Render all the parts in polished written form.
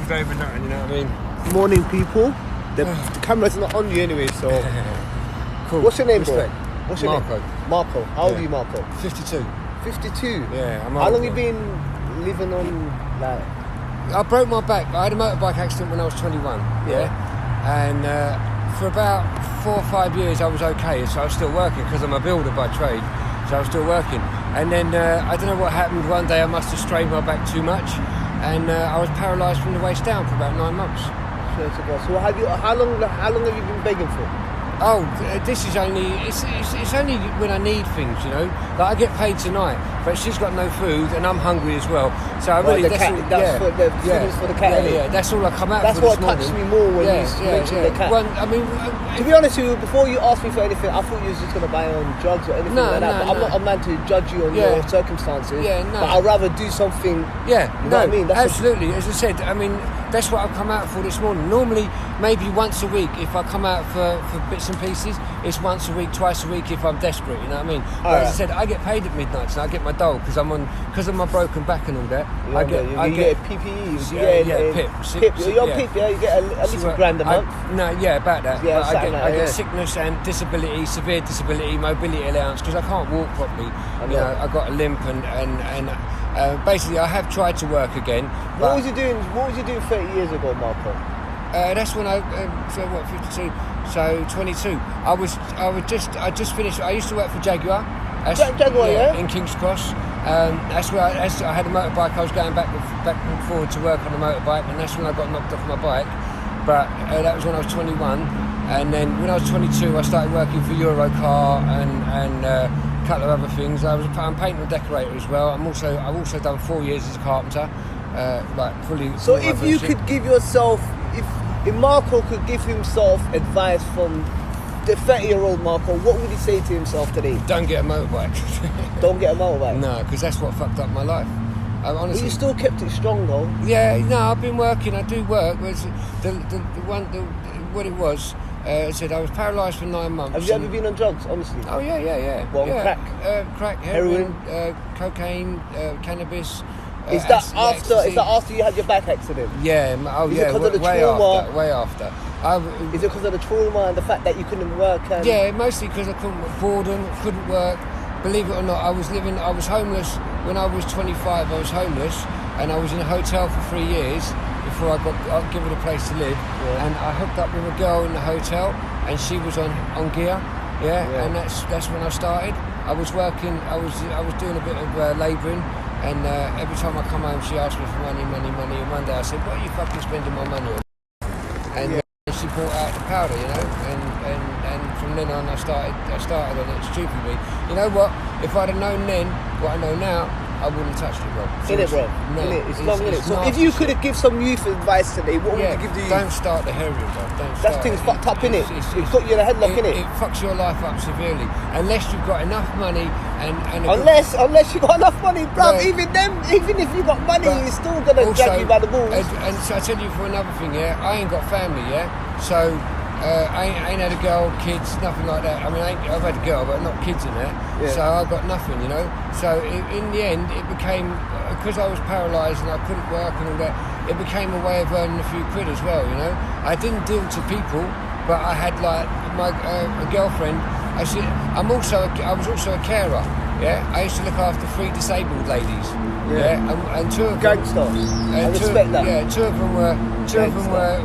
comes over nothing, you know what I mean? Morning, people. The camera's not on you anyway, so. Cool. What's your name, Respect. bro? What's your Marco. name? Marco. How old are you, Marco? 52. 52? Yeah, I'm How old, long you bro. been living on, like... I broke my back. I had a motorbike accident when I was 21. Yeah. And for about 4 or 5 years I was okay, so I was still working because I'm a builder by trade. So I was still working. And then I don't know what happened. One day I must have strained my back too much, and I was paralysed from the waist down for about 9 months. So how long have you been begging for? Oh, this is only, it's only when I need things, you know. Like I get paid tonight, but she's got no food and I'm hungry as well. So I really, for the cat. Yeah, that's all I come out that's for this morning. That's what touched me more when you mentioned the cat. Well, I mean, to be honest with you, before you asked me for anything, I thought you was just going to buy on drugs or anything like that. But I'm not a man to judge you on your circumstances. Yeah, no. But I'd rather do something. Yeah, you know what I mean? That's absolutely. As I said, I mean, that's what I've come out for this morning. Normally, maybe once a week, if I come out for bits and pieces, it's once a week, twice a week if I'm desperate, you know what I mean? But as I said, I get paid at midnight, and I get my dole because of my broken back and all that. I get PPE. PIP. You're PIP, yeah? You get at least $1,000 a month? About that. Yeah, I get sickness and disability, severe disability, mobility allowance because I can't walk properly. You know, I got a limp and basically I have tried to work again. What was you doing 30 years ago, Marco? That's when I 52, so 22. I just finished. I used to work for Jaguar. Jaguar, yeah. In King's Cross. That's where I had a motorbike. I was going back and forward to work on a motorbike, and that's when I got knocked off my bike. But that was when I was 21, and then when I was 22, I started working for Eurocar and a couple of other things. I'm painter and decorator as well. I've also done 4 years as a carpenter, fully. So if you could give yourself, if Marco could give himself advice from the 30-year-old Marco, what would he say to himself today? Don't get a motorbike. Don't get a motorbike? No, because that's what fucked up my life. Honestly, but you still kept it strong though. Yeah, no, I've been working. I do work. What it was, I said I was paralysed for 9 months. Have you ever been on drugs, honestly? Oh yeah. Well, crack? Crack, heroin, cocaine, cannabis. Is that after you had your back accident? Yeah. Oh, is yeah. It because of the trauma? Way after. Is it because of the trauma and the fact that you couldn't work? Yeah, mostly because I boredom, couldn't work. Believe it or not, I was homeless when I was 25. I was homeless, and I was in a hotel for 3 years before I got given a place to live. Yeah. And I hooked up with a girl in the hotel, and she was on gear. Yeah. And that's when I started. I was working. I was doing a bit of labouring. And every time I come home, she asked me for money. And one day I said, "What are you fucking spending my money on?" And she brought out the powder, you know. And from then on, I started on it stupidly. You know what? If I'd have known then what I know now, I wouldn't have touched it, bro. Innit, bro? No, it's long, innit? So if you could have give some youth advice today, what would you give the youth? Don't start the heroin, bro. That thing's fucked up, innit? It's got you in a headlock, innit? It fucks your life up severely. Unless you've got enough money and unless you got enough money, bro. Even if you got money, you're still gonna drag you by the balls. And so I tell you for another thing, yeah, I ain't got family, yeah. So I ain't had a girl, kids, nothing like that. I mean, I've had a girl, but not kids in there. Yeah. So I got nothing, you know. So in the end, it became, because I was paralysed and I couldn't work and all that, it became a way of earning a few quid as well, you know. I didn't deal to people, but I had like a girlfriend. I was also a carer. Yeah, I used to look after 3 disabled ladies. Yeah, and 2 of them. Gangster. I respect that. Yeah, 2 of them were.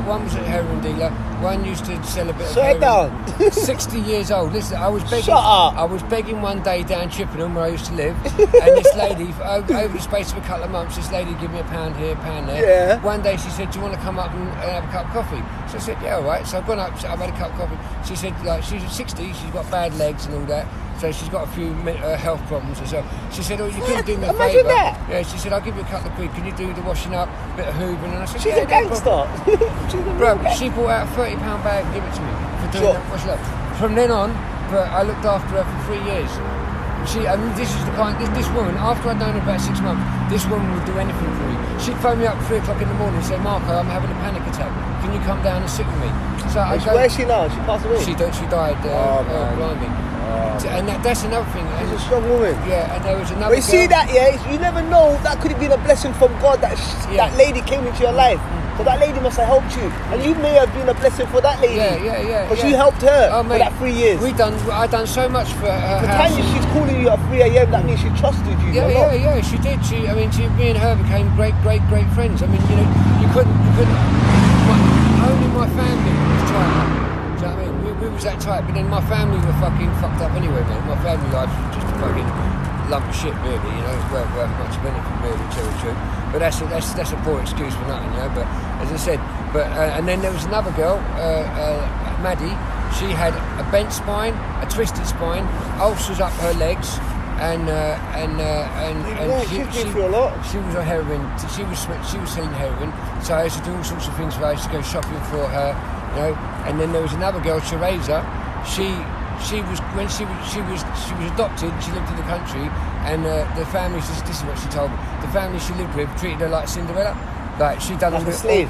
One was a heroin dealer. One used to sell a bit of heroin. Down. 60 years old. Listen, I was begging. Shut up. I was begging one day down Chippenham where I used to live, and this lady, over the space of a couple of months, this lady gave me a pound here, a pound there. Yeah. One day she said, "Do you want to come up and have a cup of coffee?" So I said, "Yeah, all right." So I've gone up. I've had a cup of coffee. She said, like, she's 60. She's got bad legs and all that. So she's got a few health problems as well. She said, "Oh, you couldn't do me a favour." That. Yeah, she said, "I'll give you a couple of quid. Can you do the washing up, bit of hoovering?" And I said, "She's a gangster." Bro, she brought out a £30 bag and gave it to me for doing that washing up. From then on, I looked after her for 3 years. This is the kind. This woman, after I'd known her about 6 months, this woman would do anything for me. She'd phone me up at 3 o'clock in the morning and say, "Marco, I'm having a panic attack. Can you come down and sit with me?" So where is she now? She passed away. She died blindly. And that's another thing. She's a strong woman. Yeah, and there was another. But you see that, yeah, you never know. That could have been a blessing from God that that lady came into your life. But that lady must have helped you, and you may have been a blessing for that lady. Yeah. Because you helped her Oh, for mate, that 3 years. I done so much for her The house. time she's calling you at 3 a.m. that means she trusted you. Yeah, she did. Me and her became great friends. I mean, you couldn't. Only my family was tight. Do you know what I mean? We was that tight, but then my family were fucking fucked up anyway, mate. My family life was just a fucking lump of shit, really. It's worth much benefit, really, to tell the truth. But that's a poor excuse for nothing, But as I said, and then there was another girl, Maddie. She had a bent spine, a twisted spine, ulcers up her legs. And she's been through a lot. She was on heroin. She was selling heroin. So I used to do all sorts of things for her. I used to go shopping for her, And then there was another girl, Teresa. She was adopted. She lived in the country, and the family. This is what she told me. The family she lived with treated her like Cinderella. Like she done like all the slave.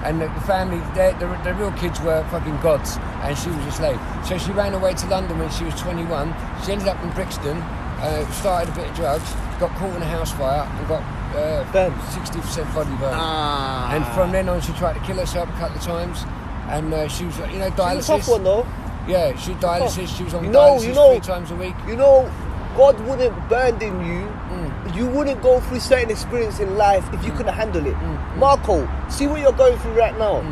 And the family, the real kids were fucking gods, and she was a slave. So she ran away to London when she was 21. She ended up in Brixton. Started a bit of drugs, got caught in a house fire and got 60% body burn. And from then on she tried to kill herself a couple of times, and she was dialysis. She's a tough one though. Yeah, she dialysis. She was on dialysis 3 times a week. God wouldn't burden you. You wouldn't go through certain experience in life if you couldn't handle it. Marco, see what you're going through right now.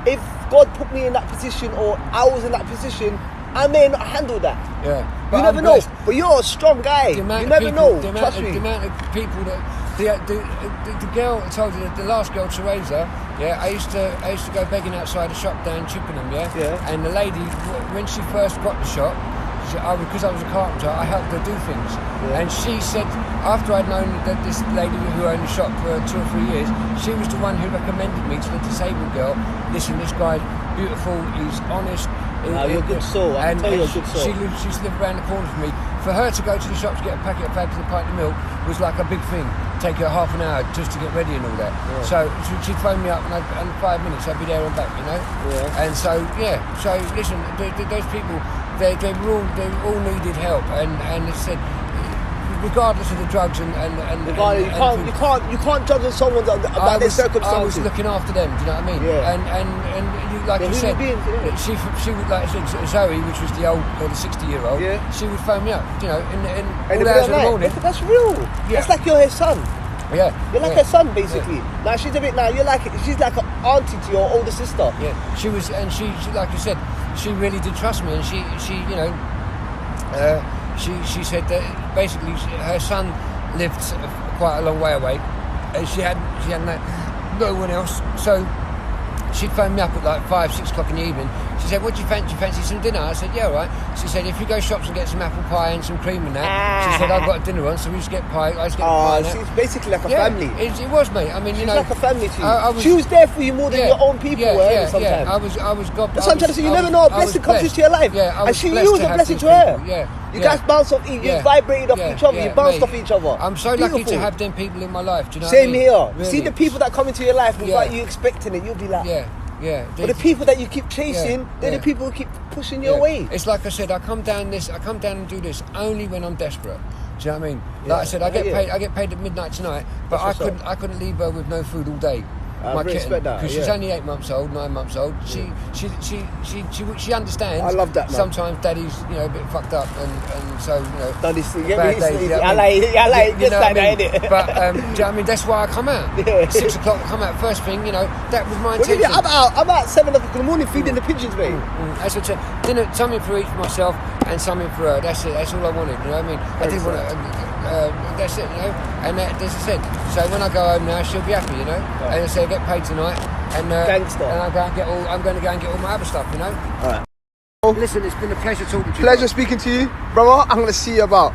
If God put me in that position, or I was in that position, I may not handle that. Yeah, you never know. But you're a strong guy. You never know. Trust me. The amount of people that the girl I told you, the last girl, Teresa. Yeah, I used to go begging outside a shop down Chippenham. Yeah. And the lady, when she first got the shop, because I was a carpenter, I helped her do things. Yeah. And she said, after I'd known that this lady who owned the shop for 2 or 3 years, she was the one who recommended me to the disabled girl. Listen, this guy's beautiful, he's honest. You're a good soul. I can tell you're a good soul. She used to live around the corner from me. For her to go to the shop to get a packet of fags and a pint of milk was like a big thing. Take her half an hour just to get ready and all that. Yeah. So she'd phone me up, and in 5 minutes I'd be there and back, Yeah. And so listen, those people, they all needed help, and it said, regardless of the drugs and you can't judge someone about their circumstances. I was looking after them. Do you know what I mean? Yeah. And like you said, she would, like I said, Zoe, which was the 60-year-old. Yeah. She would phone me up. In all hours of the morning. That's real. Yeah. That's like you're her son. Yeah. You're like her son, basically. Yeah. Now she's a bit. Now she's like an auntie to your older sister. Yeah. She was, and she like I said, she really did trust me, and she She said that basically her son lived quite a long way away, and she had no one else. So she'd phone me up at like 5, 6 o'clock in the evening. She said, "What do you fancy? Do you fancy some dinner?" I said, "Yeah, all right." She said, "If you go shops and get some apple pie and some cream and that," she said, "I've got a dinner on, so we just get pie. I just get the pie." So it's basically like a family. It was, mate. I mean, She's like a family to you. She was there for you more than your own people were. Sometimes. Yeah. I was God. That's what I'm trying to say. You never know a blessing comes into your life. Yeah, and you was a blessing to her. Yeah. You guys bounce off, you vibrated off each other, you bounced off each other. I'm so lucky to have them people in my life. Do you know Same what I mean? here. Really. See the people that come into your life without you expecting it, you'll be like, yeah. But the people that you keep chasing, they're the people who keep pushing you away. It's like I said, I come down and do this only when I'm desperate. Do you know what I mean? Like I said, I get paid at midnight tonight, but I couldn't leave her with no food all day. My kitten, because she's only 8 months old, 9 months old. She understands. I love that. Man. Sometimes Daddy's a bit fucked up, and so Daddy's bad days. I like it. Just like that, innit? But do you know what I mean? That's why I come out. 6 o'clock, I come out first thing. That was my intention. I'm out 7 o'clock in the morning feeding the pigeons, mate. That's what dinner, something for each for myself and something for her. That's it. That's all I wanted. You know what I mean? I didn't want to. That's it, And as I said, so when I go home now, she'll be happy, And I say I get paid tonight, and I'm going to go and get all my other stuff, All right. Listen, it's been a pleasure talking to you. Pleasure speaking to you, brother. I'm going to see you about.